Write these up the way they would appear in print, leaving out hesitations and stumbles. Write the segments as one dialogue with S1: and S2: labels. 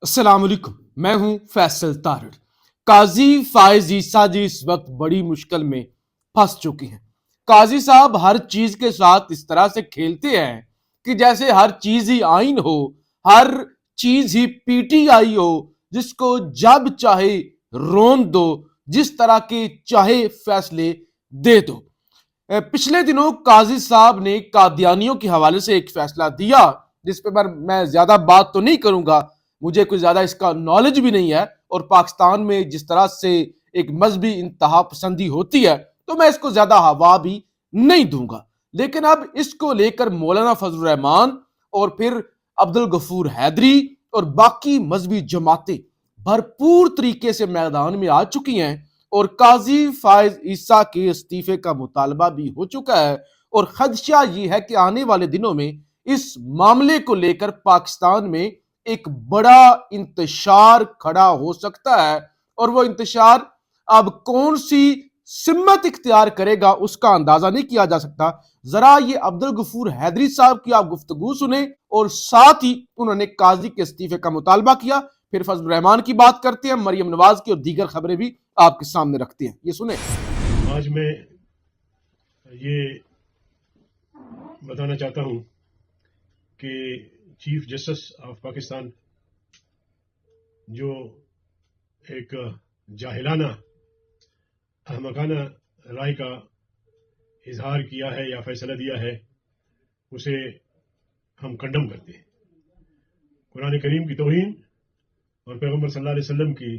S1: السلام علیکم، میں ہوں فیصل تارڑ۔ قاضی فائز عیسیٰ جی اس وقت بڑی مشکل میں پھنس چکے ہیں۔ قاضی صاحب ہر چیز کے ساتھ اس طرح سے کھیلتے ہیں کہ جیسے ہر چیز ہی آئین ہو، ہر چیز ہی پی ٹی آئی ہو، جس کو جب چاہے رون دو، جس طرح کے چاہے فیصلے دے دو۔ پچھلے دنوں قاضی صاحب نے قادیانیوں کے حوالے سے ایک فیصلہ دیا، جس پہ میں زیادہ بات تو نہیں کروں گا، مجھے کوئی زیادہ اس کا نالج بھی نہیں ہے، اور پاکستان میں جس طرح سے ایک مذہبی انتہا پسندی ہوتی ہے تو میں اس کو زیادہ ہوا بھی نہیں دوں گا۔ لیکن اب اس کو لے کر مولانا فضل الرحمان اور پھر عبدالغفور حیدری اور باقی مذہبی جماعتیں بھرپور طریقے سے میدان میں آ چکی ہیں، اور قاضی فائز عیسیٰ کے استعفے کا مطالبہ بھی ہو چکا ہے، اور خدشہ یہ ہے کہ آنے والے دنوں میں اس معاملے کو لے کر پاکستان میں ایک بڑا انتشار کھڑا ہو سکتا ہے، اور وہ انتشار اب کون سی سمت اختیار کرے گا اس کا اندازہ نہیں کیا جا سکتا۔ ذرا یہ عبدالغفور حیدری صاحب کی آپ گفتگو سنیں، اور ساتھ ہی انہوں نے قاضی کے استعفے کا مطالبہ کیا، پھر فضل الرحمان کی بات کرتے ہیں، مریم نواز کی اور دیگر خبریں بھی آپ کے سامنے رکھتے ہیں، یہ سنیں۔
S2: آج میں یہ بتانا چاہتا ہوں کہ چیف جسٹس آف پاکستان جو ایک جاہلانہ احمقانہ رائے کا اظہار کیا ہے یا فیصلہ دیا ہے، اسے ہم کنڈم کرتے ہیں۔ قرآن کریم کی توہین اور پیغمبر صلی اللہ علیہ وسلم کی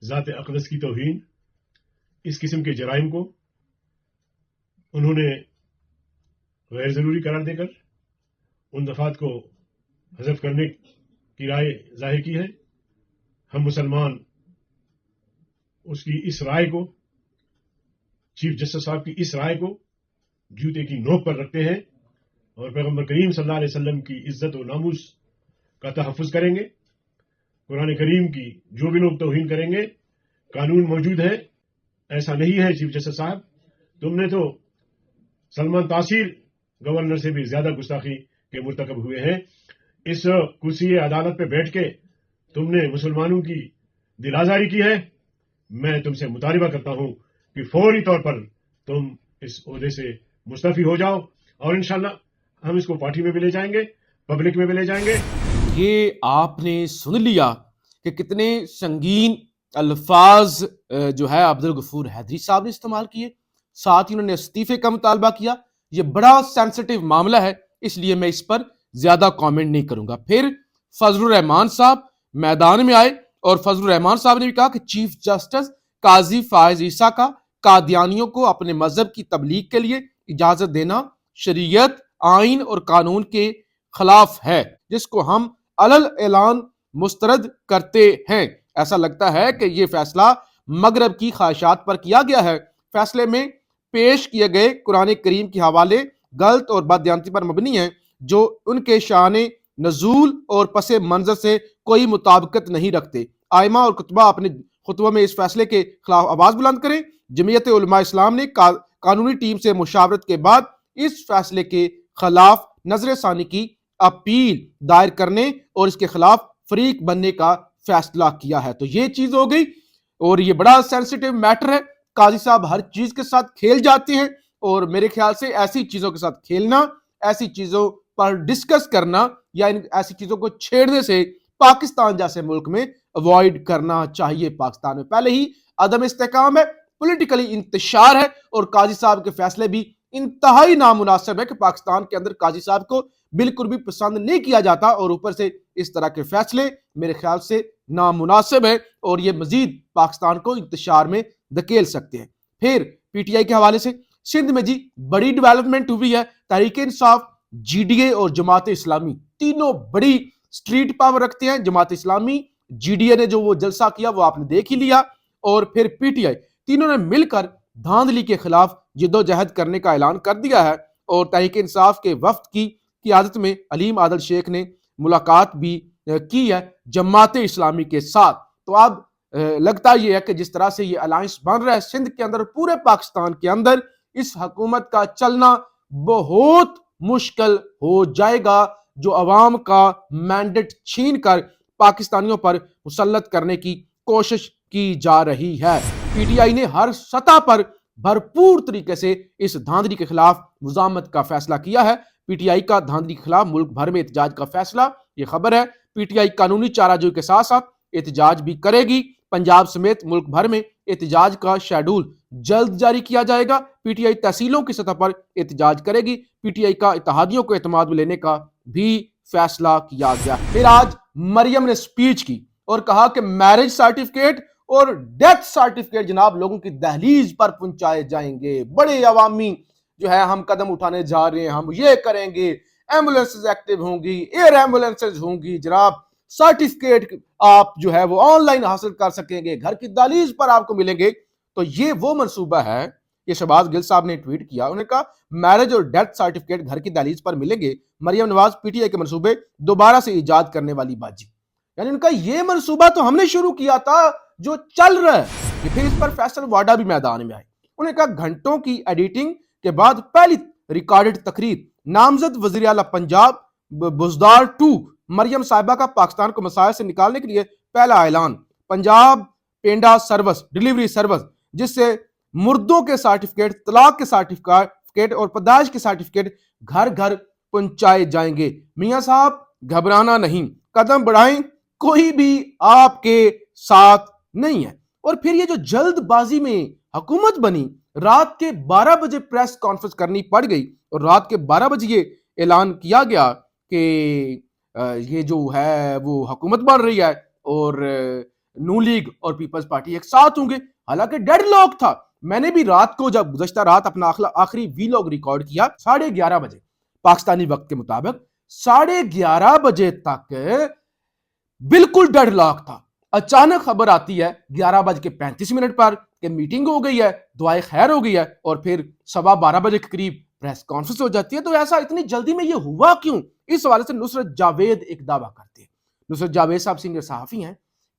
S2: ذات اقدس کی توہین، اس قسم کے جرائم کو انہوں نے غیر ضروری قرار دے کر ان دفعات کو حذف کرنے کی رائے ظاہر کی ہے۔ ہم مسلمان اس کی اس رائے کو، چیف جسٹس صاحب کی اس رائے کو جوتے کی نوک پر رکھتے ہیں، اور پیغمبر کریم صلی اللہ علیہ وسلم کی عزت و ناموس کا تحفظ کریں گے۔ قرآن کریم کی جو بھی لوگ توہین کریں گے، قانون موجود ہے۔ ایسا نہیں ہے چیف جسٹس صاحب، تم نے تو سلمان تاثیر گورنر سے بھی زیادہ گستاخی کے مرتکب ہوئے ہیں۔ اس کرسی عدالت پہ بیٹھ کے تم نے مسلمانوں کی دل آزاری کی ہے۔ میں تم سے مطالبہ کرتا ہوں کہ فوری طور پر تم اس عہدے سے مستعفی ہو جاؤ، اور انشاءاللہ ہم اس کو پارٹی میں بھی لے جائیں گے، پبلک میں بھی لے جائیں گے۔
S1: یہ آپ نے سن لیا کہ کتنے سنگین الفاظ جو ہے عبدالغفور حیدری صاحب نے استعمال کیے، ساتھ ہی انہوں نے استعفے کا مطالبہ کیا۔ یہ بڑا سینسٹیو معاملہ ہے، اس لیے میں اس پر زیادہ کامنٹ نہیں کروں گا۔ پھر فضل الرحمان صاحب میدان میں آئے، اور فضل الرحمان صاحب نے بھی کہا کہ چیف جسٹس قاضی فائز عیسیٰ کا قادیانیوں کو اپنے مذہب کی تبلیغ کے لیے اجازت دینا شریعت، آئین اور قانون کے خلاف ہے، جس کو ہم علل اعلان مسترد کرتے ہیں۔ ایسا لگتا ہے کہ یہ فیصلہ مغرب کی خواہشات پر کیا گیا ہے۔ فیصلے میں پیش کیے گئے قرآن کریم کے حوالے غلط اور بددیانتی پر مبنی ہیں، جو ان کے شان نزول اور پس منظر سے کوئی مطابقت نہیں رکھتے۔ آئمہ اور کتبہ اپنے خطبوں میں اس فیصلے کے خلاف آواز بلند کریں۔ جمعیت علماء اسلام نے قانونی ٹیم سے مشاورت کے بعد اس فیصلے کے خلاف نظر ثانی کی اپیل دائر کرنے اور اس کے خلاف فریق بننے کا فیصلہ کیا ہے۔ تو یہ چیز ہو گئی، اور یہ بڑا سینسٹیو میٹر ہے۔ قاضی صاحب ہر چیز کے ساتھ کھیل جاتے ہیں، اور میرے خیال سے ایسی چیزوں کے ساتھ کھیلنا، ایسی چیزوں پر ڈسکس کرنا یا ایسی چیزوں کو چھیڑنے سے پاکستان جیسے ملک میں اوائڈ کرنا چاہیے۔ پاکستان میں پہلے ہی عدم استحکام ہے، پولیٹیکلی انتشار ہے، اور قاضی صاحب کے فیصلے بھی انتہائی نامناسب ہے کہ پاکستان کے اندر قاضی صاحب کو بالکل بھی پسند نہیں کیا جاتا، اور اوپر سے اس طرح کے فیصلے میرے خیال سے نامناسب ہے، اور یہ مزید پاکستان کو انتشار میں دھکیل سکتے ہیں۔ پھر پی ٹی آئی کے حوالے سے سندھ میں جی بڑی ڈیولپمنٹ ہوئی ہے۔ Tehreek Insaf, G D A اور جماعت اسلامی تینوں بڑی سٹریٹ پاور رکھتے ہیں۔ Jamaat Islami, G D A نے جو وہ جلسہ کیا وہ آپ نے دیکھ ہی لیا، اور پھر پی ٹی آئی، تینوں نے مل کر دھاندلی کے خلاف جدوجہد کرنے کا اعلان کر دیا ہے، اور تحریک انصاف کے وفد کی قیادت میں علیم عادل شیخ نے ملاقات بھی کی ہے جماعت اسلامی کے ساتھ۔ تو اب لگتا یہ ہے کہ جس طرح سے یہ الائنس بن رہا ہے سندھ کے اندر، پورے پاکستان کے اندر اس حکومت کا چلنا بہت مشکل ہو جائے گا، جو عوام کا مینڈیٹ چھین کر پاکستانیوں پر مسلط کرنے کی کوشش کی جا رہی ہے۔ پی ٹی آئی نے ہر سطح پر بھرپور طریقے سے اس دھاندلی کے خلاف مزاحمت کا فیصلہ کیا ہے۔ پی ٹی آئی کا دھاندلی کے خلاف ملک بھر میں احتجاج کا فیصلہ، یہ خبر ہے۔ پی ٹی آئی قانونی چارہ جوئی کے ساتھ ساتھ احتجاج بھی کرے گی۔ پنجاب سمیت ملک بھر میں احتجاج کا شیڈول جلد جاری کیا جائے گا۔ پی ٹی آئی تحصیلوں کی سطح پر احتجاج کرے گی۔ پی ٹی آئی کا اتحادیوں کو اعتماد میں لینے کا بھی فیصلہ کیا گیا۔ پھر آج مریم نے سپیچ کی اور کہا کہ میرج سرٹیفکیٹ اور ڈیتھ سرٹیفکیٹ جناب لوگوں کی دہلیز پر پہنچائے جائیں گے۔ بڑے عوامی جو ہے ہم قدم اٹھانے جا رہے ہیں، ہم یہ کریں گے، ایمبولینسز ایکٹیو ہوں گی، ایئر ایمبولینسز ہوں گی جناب، سرٹیفکیٹ آپ جو ہے وہ آن لائن حاصل کر سکیں گے، گھر کی دہلیز پر آپ کو ملیں گے۔ تو یہ وہ منصوبہ ہے، یہ شہباز گل صاحب نے ٹویٹ کیا، انہوں نے کہا میرج اور ڈیتھ سرٹیفکیٹ گھر کی دہلیز پر ملیں گے۔ Maryam Nawaz P T I کے منصوبے دوبارہ سے ایجاد کرنے والی باجی، یعنی ان کا یہ منصوبہ تو ہم نے شروع کیا تھا جو چل رہا ہے۔ کہ پھر اس پر فیصل واڈا بھی میدان میں آئے، انہوں نے کہا گھنٹوں کی ایڈیٹنگ کے بعد پہلی ریکارڈڈ تقریر، نامزد وزیر اعلیٰ پنجاب بزدار 2 مریم صاحبہ کا پاکستان کو مسائل سے نکالنے کے لیے پہلا اعلان، Punjab panda service delivery service, جس سے مردوں کے سرٹیفکیٹ، طلاق کے سرٹیفکیٹ اور پیدائش کے سرٹیفکیٹ گھر گھر پہنچائے جائیں گے۔ میاں صاحب گھبرانا نہیں، قدم بڑھائیں، کوئی بھی آپ کے ساتھ نہیں ہے۔ اور پھر یہ جو جلد بازی میں حکومت بنی، رات کے 12 بجے پریس کانفرنس کرنی پڑ گئی اور رات کے 12 بجے یہ اعلان کیا گیا کہ یہ جو ہے وہ حکومت بن رہی ہے اور نون لیگ اور پیپلز پارٹی ایک ساتھ ہوں گے، حالانکہ ڈیڈ لاک تھا۔ میں نے بھی رات کو جب گزشتہ رات اپنا آخری وی لاگ ریکارڈ کیا 11:30 بجے پاکستانی وقت کے مطابق، 11:30 بجے تک بالکل ڈیڈ لاک تھا۔ اچانک خبر آتی ہے 11:35 پر کہ میٹنگ ہو گئی ہے، دعائے خیر ہو گئی ہے، اور پھر 12:15 بجے کے قریب پریس کانفرنس ہو جاتی ہے۔ تو ایسا اتنی جلدی میں یہ ہوا کیوں؟ اس حوالے سے نصرت جاوید ایک دعویٰ کرتے ہیں۔ نصرت جاوید صاحب سینئر صحافی ہیں،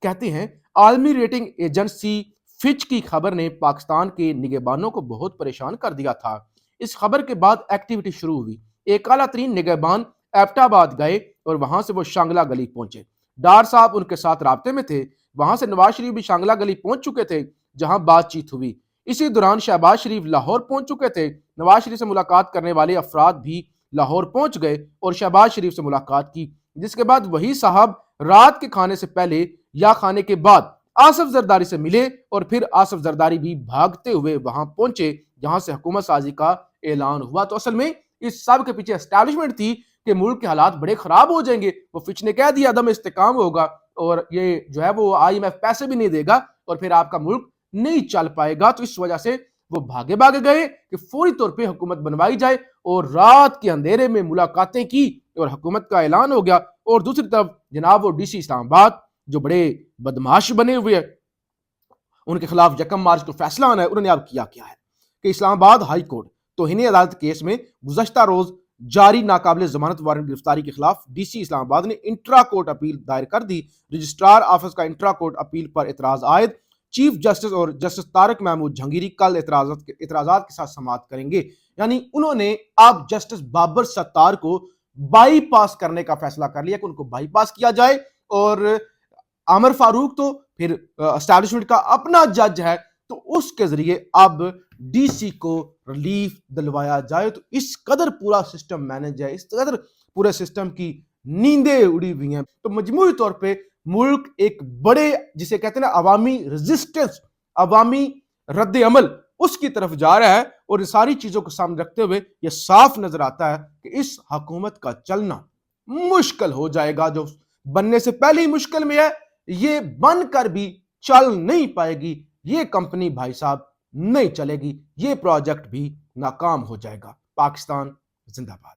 S1: کہتے ہیں عالمی ریٹنگ ایجنسی فچ کی خبر نے پاکستان کے نگہبانوں کو بہت پریشان کر دیا تھا۔ اس خبر کے بعد ایکٹیویٹی شروع ہوئی، ایک اعلیٰ ترین نگہبان ایبٹ آباد گئے اور وہاں سے وہ شانگلہ گلی پہنچے۔ ڈار صاحب ان کے ساتھ رابطے میں تھے، وہاں سے نواز شریف بھی شانگلہ گلی پہنچ چکے تھے جہاں بات چیت ہوئی۔ اسی دوران شہباز شریف لاہور پہنچ چکے تھے، نواز شریف سے ملاقات کرنے والے افراد بھی لاہور پہنچ گئے اور شہباز شریف سے ملاقات کی، جس کے بعد وہی صاحب رات کے کھانے سے پہلے یا کھانے کے بعد آصف زرداری سے ملے اور پھر آصف زرداری بھی بھاگتے ہوئے وہاں پہنچے جہاں سے حکومت سازی کا اعلان ہوا۔ تو اصل میں اس سب کے پیچھے اسٹیبلشمنٹ تھی کہ ملک کے حالات بڑے خراب ہو جائیں گے، وہ فچ نے کہہ دیا عدم استحکام ہوگا اور یہ جو ہے وہ آئی ایم ایف پیسے بھی نہیں دے گا اور پھر آپ کا ملک نہیں چل پائے گا۔ تو اس وجہ سے وہ بھاگے گئے کہ فوری طور پہ حکومت بنوائی جائے اور رات کے اندھیرے میں ملاقاتیں کی اور حکومت کا اعلان ہو گیا۔ اور دوسری طرف جناب وہ ڈی سی اسلام آباد جو بڑے بدمعاش بنے ہوئے ہیں، ان کے خلاف 1 مارچ کو فیصلہ آنا ہے، انہوں نے اب کیا ہے کہ اسلام آباد ہائی کورٹ توہین عدالت کیس میں گزشتہ روز جاری ناقابل ضمانت وارنٹ گرفتاری کے خلاف ڈی سی اسلام آباد نے انٹرا کورٹ اپیل دائر کر دی۔ رجسٹرار آفس کا انٹرا کورٹ اپیل پر اعتراض عائد، چیف جسٹس اور جسٹس طارق محمود جہانگیری کل اعتراضات کے ساتھ سماعت کریں گے۔ یعنی انہوں نے اب جسٹس بابر ستار کو بائی پاس کرنے کا فیصلہ کر لیا کہ ان کو بائی پاس کیا جائے، اور عامر فاروق تو پھر اسٹیبلشمنٹ کا اپنا جج ہے، تو اس کے ذریعے اب ڈی سی کو ریلیف دلوایا جائے۔ تو اس قدر پورا سسٹم مینج ہے، اس قدر پورے سسٹم کی نیندیں اڑی ہوئی ہیں۔ تو مجموعی طور پہ ملک ایک بڑے جسے کہتے ہیں نا عوامی ریزسٹنس، عوامی رد عمل، اس کی طرف جا رہا ہے، اور ساری چیزوں کو سامنے رکھتے ہوئے یہ صاف نظر آتا ہے کہ اس حکومت کا چلنا مشکل ہو جائے گا۔ جو بننے سے پہلے ہی مشکل میں ہے، یہ بن کر بھی چل نہیں پائے گی، یہ کمپنی بھائی صاحب نہیں چلے گی، یہ پروجیکٹ بھی ناکام ہو جائے گا۔ پاکستان زندہ باد۔